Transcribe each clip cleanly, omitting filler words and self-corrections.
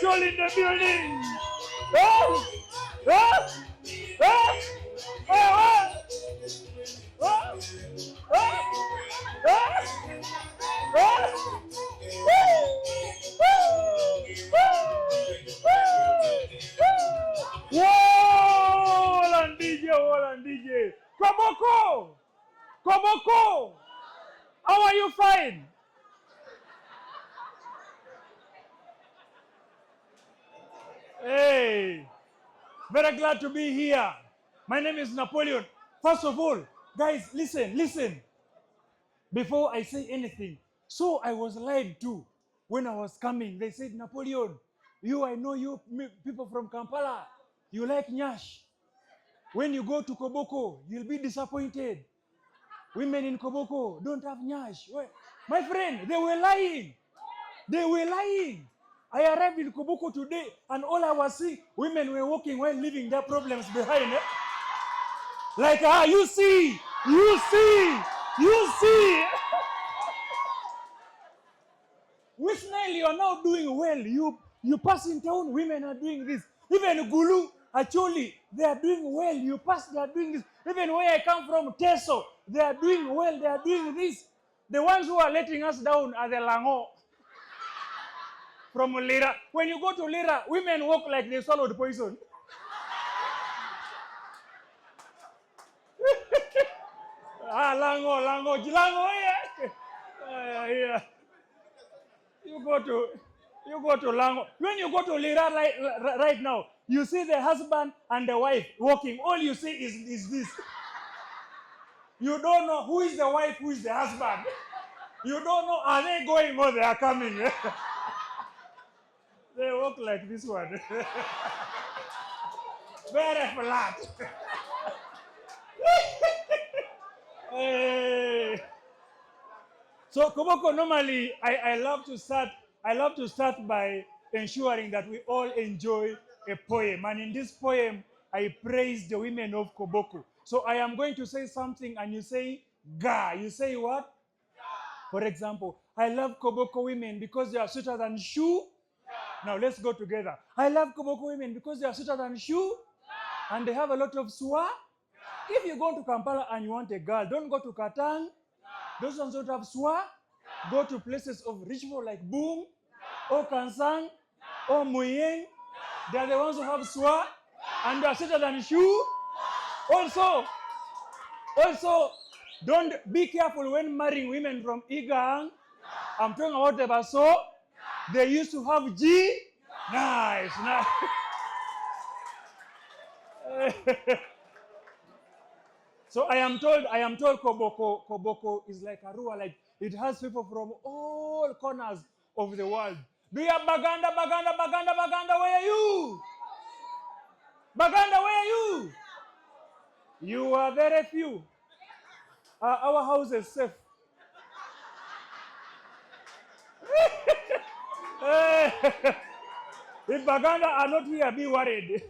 Acholi in the building. Oh! Oh! Oh! Oh! Oh! Hold on, DJ. Koboko! Koboko! How are you fine? Hey! Very glad to be here. My name is Napoleon. First of all, guys, listen. Before I say anything, so I was lied to when I was coming. They said, Napoleon, I know you people from Kampala, you like Nyash. When you go to Koboko, you'll be disappointed. Women in Koboko don't have Nyash. My friend, they were lying. They were lying. I arrived in Koboko today, and all I was seeing, women were walking while leaving their problems behind. Like, you see. Wisnail, you are now doing well. You pass in town, women are doing this. Even Gulu, Acholi, they are doing well. You pass, they are doing this. Even where I come from, Teso, they are doing well. They are doing this. The ones who are letting us down are the Lango from Lira. When you go to Lira, women walk like they swallowed poison. Lango, yeah. You go to Lango. When you go to Lira right now, you see the husband and the wife walking. All you see is this. You don't know who is the wife, who is the husband. You don't know, are they going or they are coming? They walk like this one. Very flat. Hey. So Koboko, normally I love to start by ensuring that we all enjoy a poem. And in this poem, I praise the women of Koboko. So I am going to say something and you say ga. You say what? For example, I love Koboko women because they are sweeter than shoe. Now let's go together. I love Koboko women because they are sweeter than shoe and they have a lot of swa. If you go to Kampala and you want a girl, don't go to Katang. Those ones don't have swa. Go to places of rich people like Boom, or Kansang, or Muyeng. They are the ones who have swa and they are sweeter than shoe. Also, don't be careful when marrying women from Igang. I'm talking about the Baso. They used to have G. Nice. So I am told Koboko is like Arua, like it has people from all corners of the world. Do you have Baganda? Where are you? Baganda, where are you? You are very few. Our house is safe. If Baganda are not here, be worried.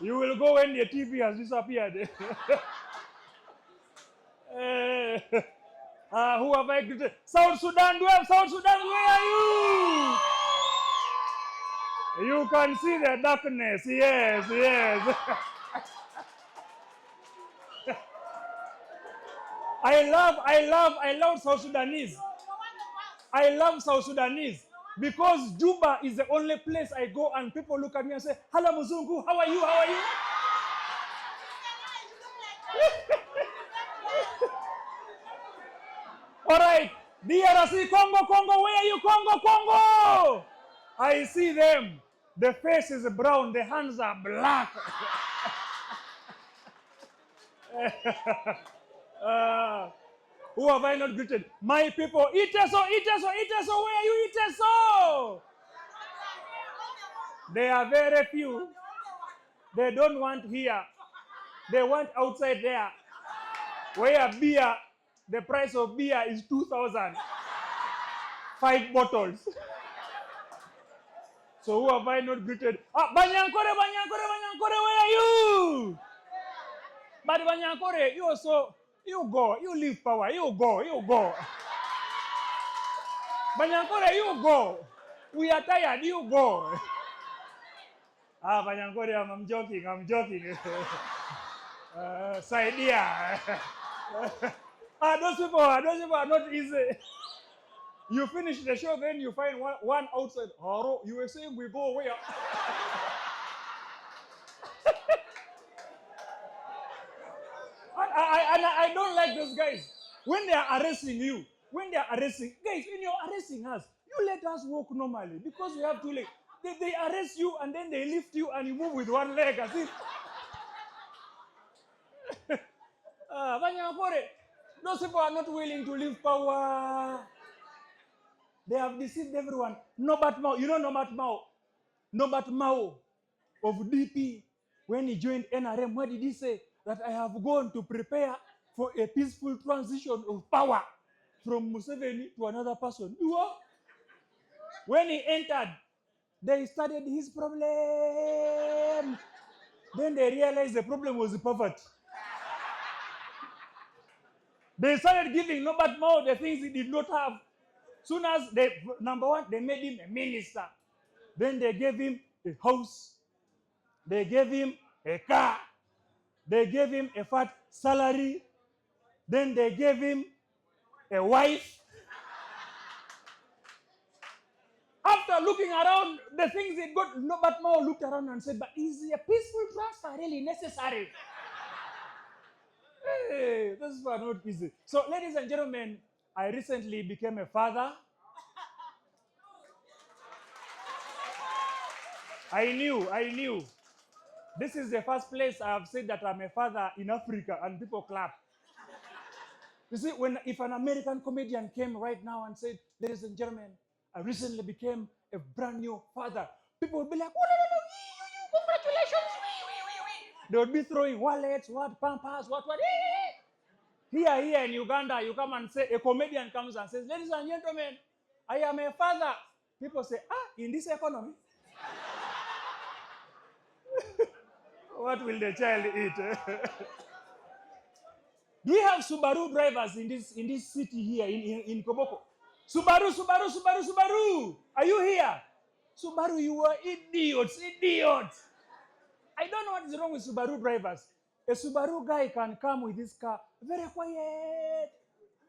You will go when the TV has disappeared. Who have I greeted? South Sudan, do you have South Sudan? Where are you? You can see the darkness. Yes. I love South Sudanese. I love South Sudanese because Juba is the only place I go and people look at me and say, "Hello, Muzungu, how are you? All right, DRC, Congo, where are you, Congo? I see them. The face is brown, the hands are black. Who have I not greeted? My people, Iteso, where are you, Iteso? They are very few. They don't want here. They want outside there. Where beer, the price of beer is 2,000. 5 bottles. So who have I not greeted? Banyankore, where are you? But Banyankore, you go, you leave power, you go. Banyankore, you go. We are tired. You go. Banyangore, I'm joking. I'm joking. Saidia. Those people are not easy. You finish the show, then you find one outside. Haro, you were saying we go where? I don't like those guys. When they are arresting you, guys, when you're arresting us, you let us walk normally because we have two legs. They arrest you and then they lift you and you move with one leg as if. Those people are not willing to leave power. They have deceived everyone. Norbert Mao, you know Norbert Mao? Norbert Mao of DP, when he joined NRM, what did he say? That I have gone to prepare for a peaceful transition of power from Museveni to another person. When he entered, they started his problem. Then they realized the problem was poverty. They started giving Norbert Mao the things he did not have. Soon as number one, they made him a minister. Then they gave him a house. They gave him a car. They gave him a fat salary. Then they gave him a wife. After looking around, the things he got, Norbert Mao looked around and said, but is a peaceful transfer really necessary? Hey, this is not easy. So, ladies and gentlemen, I recently became a father. I knew. This is the first place I have said that I'm a father in Africa and people clap. You see, if an American comedian came right now and said, ladies and gentlemen, I recently became a brand new father, people would be like, oh, no, congratulations. They would be throwing wallets, pampers, what. Here in Uganda, you come and say, a comedian comes and says, ladies and gentlemen, I am a father. People say, in this economy, what will the child eat? Do we have Subaru drivers in this city here in Koboko? Subaru. Are you here? Subaru, you are idiots. I don't know what is wrong with Subaru drivers. A Subaru guy can come with his car very quiet.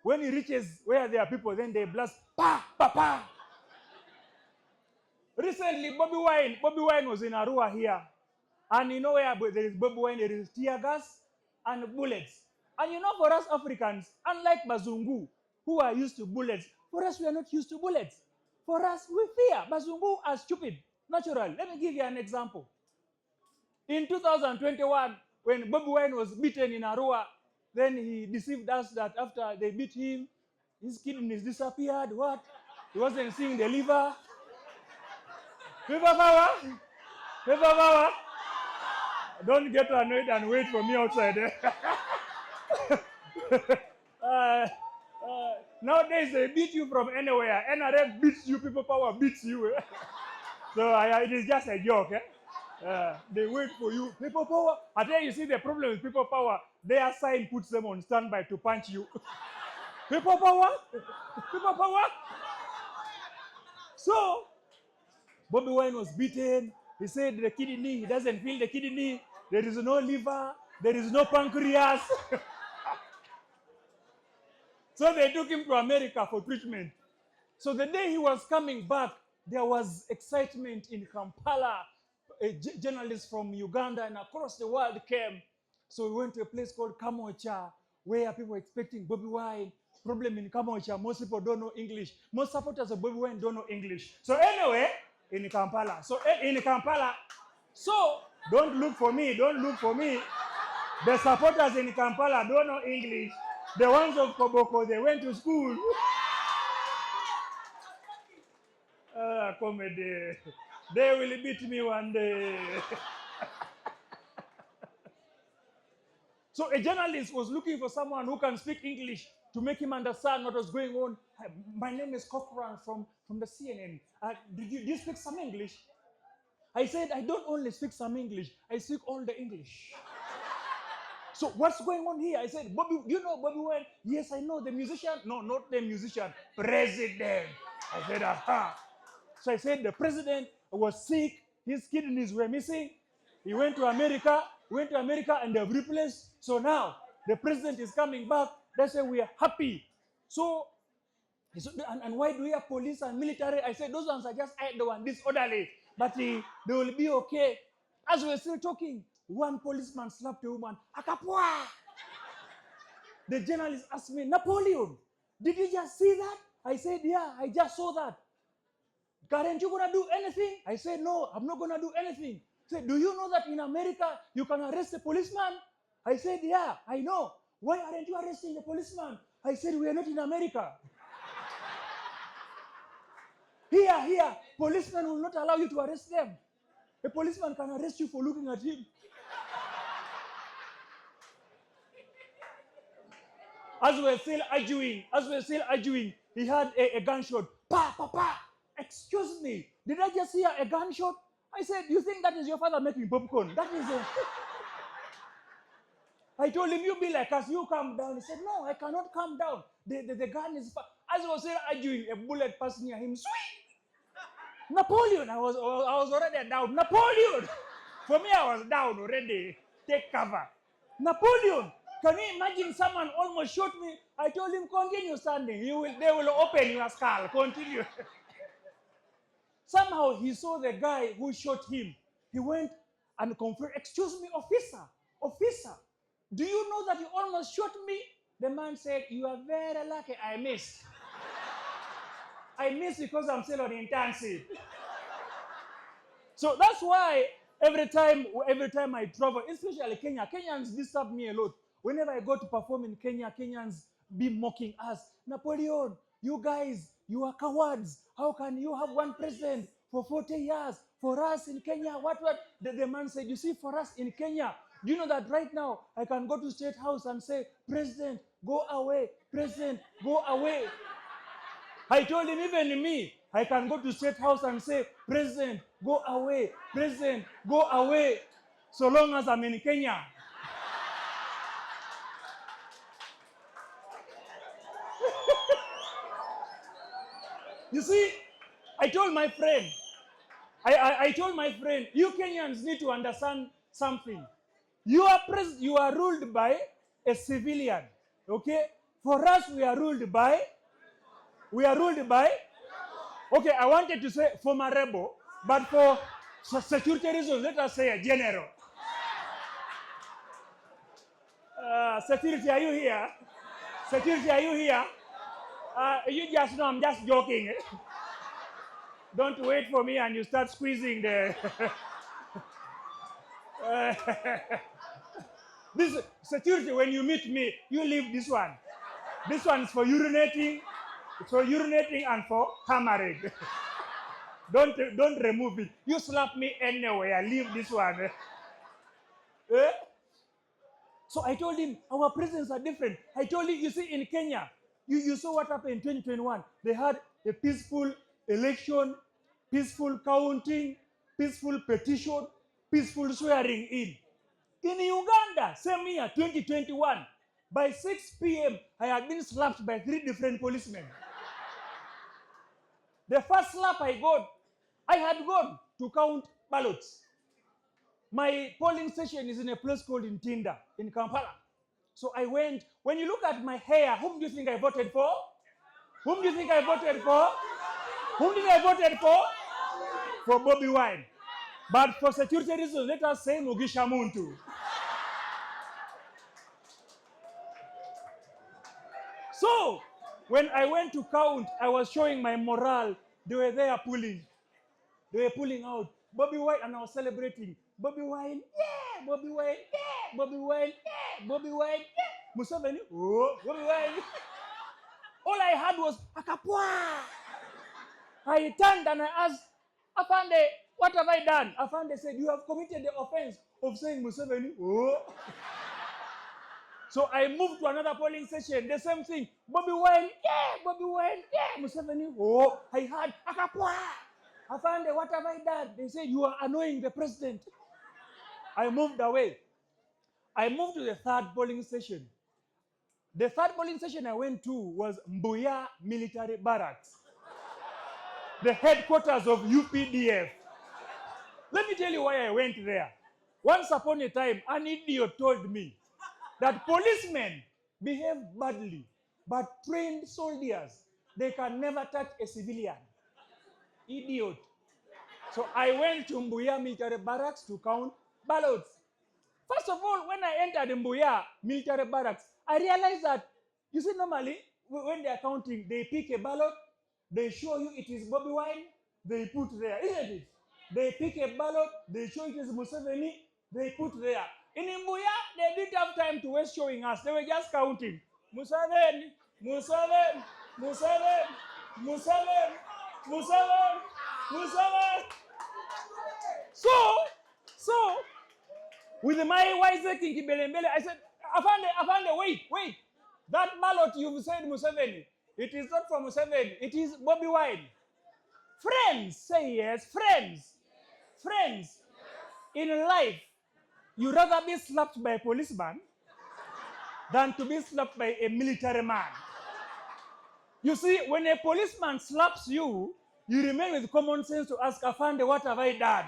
When he reaches where there are people, then they blast, pa. Recently, Bobby Wine was in Arua here. And you know where there is Bobby Wine, there is tear gas and bullets. And you know, for us Africans, unlike Bazungu, who are used to bullets, for us, we are not used to bullets. For us, we fear. Bazungu are stupid. Natural. Let me give you an example. In 2021, when Bobby Wine was beaten in Arua, then he deceived us that after they beat him, his kidneys disappeared. What? He wasn't seeing the liver. Liver power. Don't get annoyed and wait for me outside. Nowadays, they beat you from anywhere. NRF beats you, people power beats you. So it is just a joke. They wait for you. People power. I tell you, see the problem with people power. Their sign puts them on standby to punch you. People power. So, Bobby Wine was beaten. He said the kidney, he doesn't feel the kidney. There is no liver. There is no pancreas. So they took him to America for treatment. So the day he was coming back, there was excitement in Kampala. Journalists from Uganda and across the world came. So we went to a place called Kamocha, where people were expecting Bobby Wine. Problem in Kamocha, most people don't know English. Most supporters of Bobby Wine don't know English. So anyway, in Kampala. So don't look for me. The supporters in Kampala don't know English. The ones of Koboko, they went to school. Comedy. They will beat me one day. So a journalist was looking for someone who can speak English to make him understand what was going on. My name is Cochran from the CNN. Do you speak some English? I said, I don't only speak some English, I speak all the English. So what's going on here? I said, Bobby, you know Bobby Wine? Yes, I know the musician. No, not the musician. President. I said, aha. So I said the president was sick, his kidneys were missing. He went to America, and they've replaced. So now the president is coming back. They say we are happy. So, and why do we have police and military? I said those ones are just idle and disorderly, but they will be okay. As we were still talking, one policeman slapped a woman. Akapwa! The journalist asked me, Napoleon, did you just see that? I said, yeah, I just saw that. Aren't you going to do anything? I said, no, I'm not going to do anything. He said, do you know that in America you can arrest a policeman? I said, yeah, I know. Why aren't you arresting the policeman? I said, we are not in America. Here, policemen will not allow you to arrest them. A policeman can arrest you for looking at him. As we're still arguing, he had a gunshot. Pa, pa, pa. Excuse me, did I just hear a gunshot? I said, you think that is your father making popcorn? That is a... I told him, you be like us, you calm down. He said, no, I cannot calm down. The gun is... As we were still arguing, a bullet passed near him. Sweet! Napoleon, I was already down. Napoleon! For me, I was down already. Take cover. Napoleon! Can you imagine someone almost shot me? I told him, continue standing. They will open your skull. Continue. Somehow he saw the guy who shot him. He went and confessed, excuse me, officer, do you know that you almost shot me? The man said, you are very lucky I missed. I missed because I'm still on intensive. So that's why every time I travel, especially Kenya, Kenyans disturb me a lot. Whenever I go to perform in Kenya, Kenyans be mocking us. Napoleon, you guys, you are cowards. How can you have one president for 40 years? For us in Kenya, what? The man said, you see, for us in Kenya, do you know that right now I can go to State House and say, President, go away. President, go away. I told him, even me, I can go to State House and say, President, go away. President, go away. So long as I'm in Kenya. You see, I told my friend, you Kenyans need to understand something. You are ruled by a civilian, okay? For us, we are ruled by, okay, I wanted to say former rebel, but for security reasons, let us say a general. Security, are you here? Security, are you here? You just know I'm just joking. Don't wait for me and you start squeezing the... This security, when you meet me, you leave this one. This one is for urinating. It's for urinating and for hammering. Don't remove it. You slap me anywhere, leave this one. So I told him, our presidents are different. I told him, you see, in Kenya, you saw what happened in 2021. They had a peaceful election, peaceful counting, peaceful petition, peaceful swearing in. In Uganda, same year, 2021, by 6 p.m., I had been slapped by 3 different policemen. The first slap I had gone to count ballots. My polling station is in a place called Ntinda, in Kampala. So I went. When you look at my hair, whom do you think I voted for? Whom do you think I voted for? Whom did I voted for? For Bobby Wine. But for security reasons, let us say Mugisha Muntu. So, when I went to count, I was showing my morale. They were there pulling. They were pulling out. Bobby Wine, and I was celebrating. Bobby Wine, yeah! Bobby Wine, yeah! Bobby Wine, yeah! Bobby Wine, yeah! Museveni, oh! Bobby Wine. All I had was, Akapwa! I turned and I asked, Afande, what have I done? Afande said, you have committed the offense of saying Museveni, oh! So I moved to another polling station, the same thing. Bobby Wine, yeah! Bobby Wine, yeah! Museveni, oh! I heard, Akapwa! Afande, what have I done? They said, you are annoying the president. I moved away. I moved to the 3rd polling station. The 3rd polling station I went to was Mbuya Military Barracks. the headquarters of UPDF. Let me tell you why I went there. Once upon a time, an idiot told me that policemen behave badly, but trained soldiers, they can never touch a civilian. Idiot. So I went to Mbuya military barracks to count ballots. First of all, when I entered Mbuya military barracks, I realized that, you see, normally, when they are counting, they pick a ballot, they show you it is Bobby Wine, they put there, isn't it? They pick a ballot, they show it is Museveni, they put there. In Mbuya, they didn't have time to waste showing us. They were just counting. Museveni, Museveni, Museveni, Museveni, Museveni, Museveni. So, with my wise thinking, I said, Afande, wait. That ballot you've said Museveni, it is not for Museveni, it is Bobby Wine. Friends, say yes, friends. Friends, in life, you rather be slapped by a policeman than to be slapped by a military man. You see, when a policeman slaps you, you remain with common sense to ask, Afande, what have I done?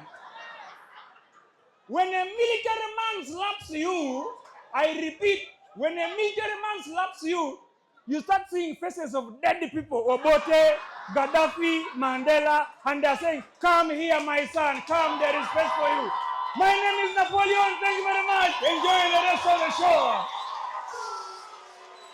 When a military man slaps you, I repeat, when a military man slaps you, you start seeing faces of dead people, Obote, Gaddafi, Mandela, and they're saying, come here, my son, come, there is space for you. My name is Napoleon, thank you very much. Enjoy the rest of the show.